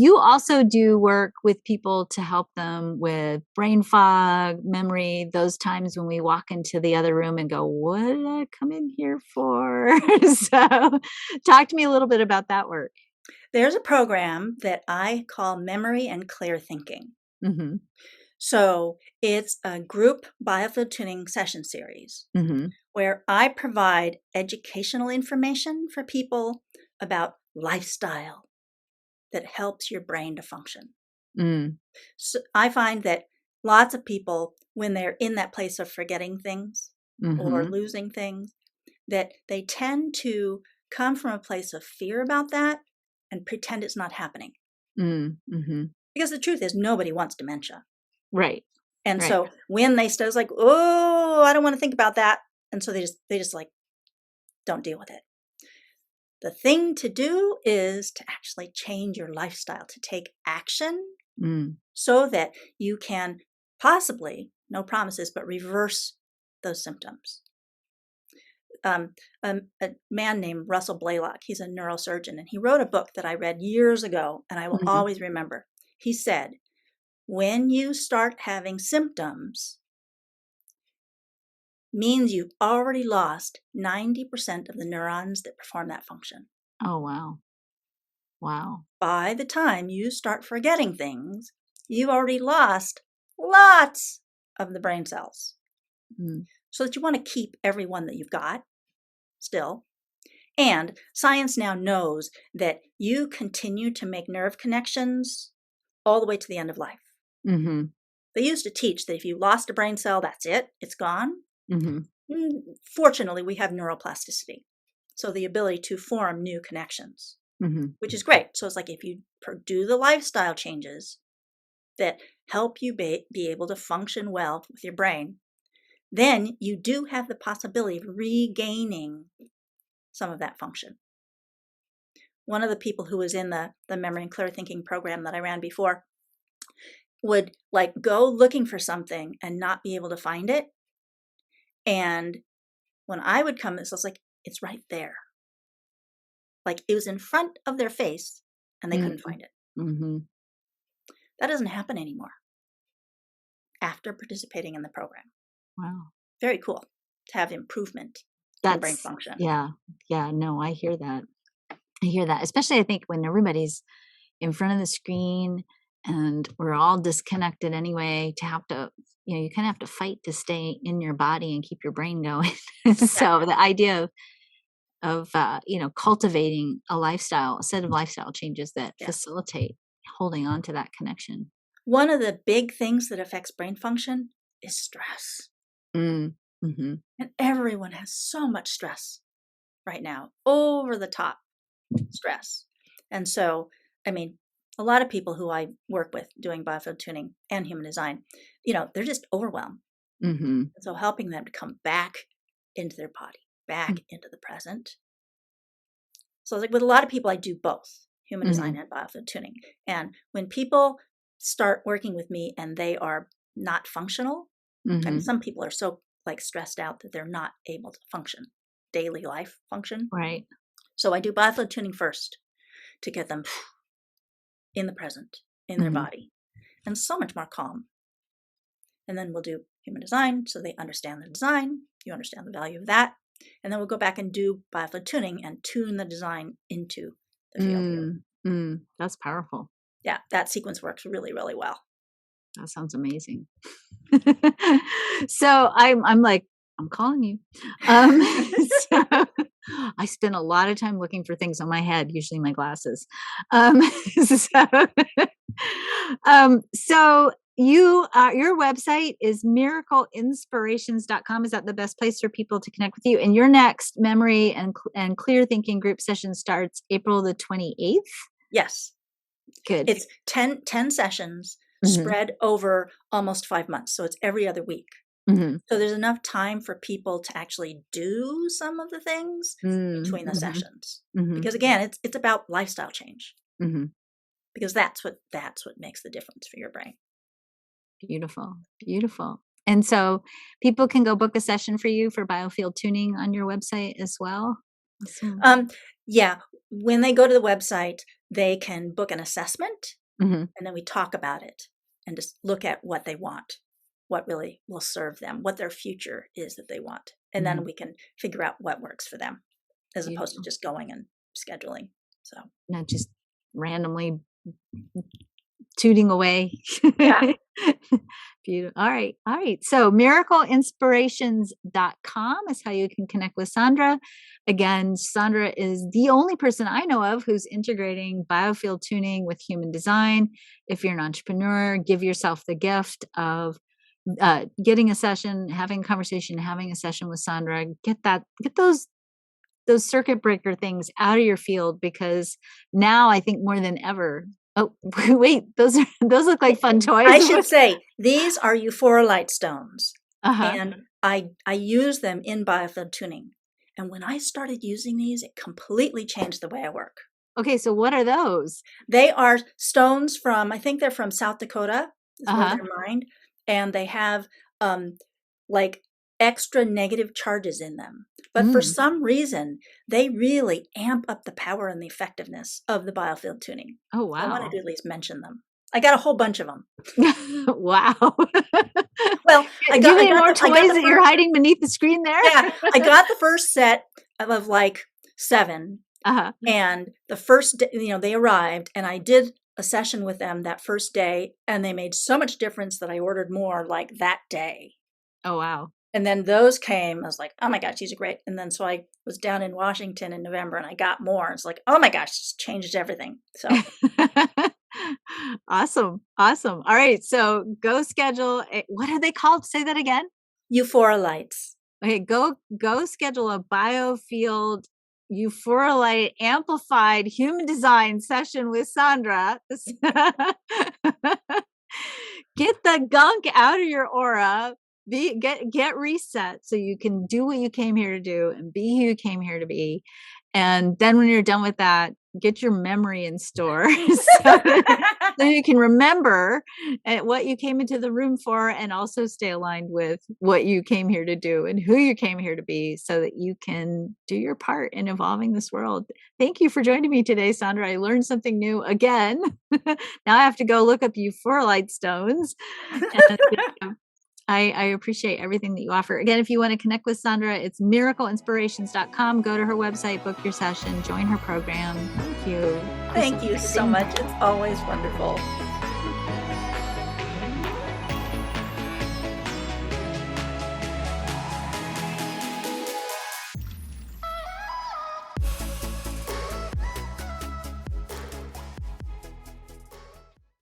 you also do work with people to help them with brain fog, memory, those times when we walk into the other room and go, what did I come in here for? So talk to me a little bit about that work. There's a program that I call Memory and Clear Thinking. Mm-hmm. So it's a group Bioflow Tuning session series where I provide educational information for people about lifestyle that helps your brain to function. So I find that lots of people, when they're in that place of forgetting things or losing things, that they tend to come from a place of fear about that and pretend it's not happening. Because the truth is, nobody wants dementia. Right. And so when they start, it's like, oh, I don't want to think about that. And so they just like, don't deal with it. The thing to do is to actually change your lifestyle, to take action so that you can possibly, no promises, but reverse those symptoms. A man named Russell Blaylock, he's a neurosurgeon, and he wrote a book that I read years ago, and I will always remember. He said, when you start having symptoms, means you've already lost 90% of the neurons that perform that function. Oh, wow. Wow. By the time you start forgetting things, you've already lost lots of the brain cells. So that you want to keep every one that you've got still. And science now knows that you continue to make nerve connections all the way to the end of life. They used to teach that if you lost a brain cell, that's it, it's gone. Fortunately, we have neuroplasticity. So the ability to form new connections, which is great. So it's like if you do the lifestyle changes that help you be able to function well with your brain, then you do have the possibility of regaining some of that function. One of the people who was in the Memory and Clear Thinking program that I ran before would like go looking for something and not be able to find it. And when I would come, it was like, it's right there. Like it was in front of their face and they couldn't find it. That doesn't happen anymore after participating in the program. Wow. Very cool to have improvement in brain function. Yeah. No, I hear that. Especially I think when everybody's in front of the screen and we're all disconnected anyway, to have to, you kind of have to fight to stay in your body and keep your brain going. So the idea of cultivating a set of lifestyle changes that facilitate holding on to that connection. One of the big things that affects brain function is stress. And everyone has so much stress right now, over the top stress. And so, I mean, a lot of people who I work with doing bioflow tuning and human design, they're just overwhelmed. So helping them to come back into their body, back into the present. So like with a lot of people, I do both human design and bioflow tuning. And when people start working with me and they are not functional, I mean, some people are so like stressed out that they're not able to function, daily life function. Right. So I do bioflow tuning first to get them in the present, in their body, and so much more calm. And then we'll do human design so they understand the design. You understand the value of that. And then we'll go back and do bioflow tuning and tune the design into the field. That's powerful. Yeah, that sequence works really, really well. That sounds amazing. So I'm calling you. So I spend a lot of time looking for things on my head, usually my glasses. So your website is miracleinspirations.com. Is that the best place for people to connect with you? And your next memory and clear thinking group session starts April the 28th? Yes. Good. It's 10 sessions spread over almost 5 months. So it's every other week. So there's enough time for people to actually do some of the things between the sessions. Because again, it's about lifestyle change. Because that's what makes the difference for your brain. Beautiful. Beautiful. And so people can go book a session for you for biofield tuning on your website as well? Yeah. when they go to the website, they can book an assessment, Mm-hmm. and then we talk about it and just look at what they want, what really will serve them, what their future is that they want. And Mm-hmm. then we can figure out what works for them as opposed to Beautiful. just going and scheduling. So Not just randomly tooting away. yeah. Beautiful. All right. All right. So miracleinspirations.com is how you can connect with Sandra. Again, Sandra is the only person I know of who's integrating biofield tuning with human design. If you're an entrepreneur, give yourself the gift of getting a session, having a conversation, having a session with Sandra. Get those circuit breaker things out of your field, because now I think more than ever. Oh, wait, those look like fun toys. I should say these are Euphorized Stones, Uh-huh. and I use them in biofield tuning. And when I started using these, it completely changed the way I work. Okay, so what are those? They are stones from, I think they're from South Dakota, is where Uh-huh. they're mined, and they have like extra negative charges in them. But for some reason, they really amp up the power and the effectiveness of the biofield tuning. Oh, So I wanted wow. to at least mention them. I got a whole bunch of them. Wow. Well, Do you have any more toys that you're hiding beneath the screen there? Yeah, I got the first set of like 7. Uh-huh. And the first day, they arrived, and I did a session with them that first day, and they made so much difference that I ordered more like that day. Oh, wow. And then those came. I was like, oh my gosh, these are great. And then so I was down in Washington in November, and I got more. It's like, oh my gosh, it's changed everything. So Awesome. All right. So go schedule. What are they called? Say that again. Euphoralites. Okay. Go schedule a biofield Euphoralite amplified human design session with Sandra. Get the gunk out of your aura. Get reset so you can do what you came here to do and be who you came here to be. And then when you're done with that, get your memory in store so you can remember what you came into the room for, and also stay aligned with what you came here to do and who you came here to be, so that you can do your part in evolving this world. Thank you for joining me today, Sandra. I learned something new again. Now I have to go look up Euphorized Stones. And, I appreciate everything that you offer. Again, if you want to connect with Sandra, it's miracleinspirations.com. Go to her website, book your session, join her program. Thank you. Thank you so much. It's always wonderful.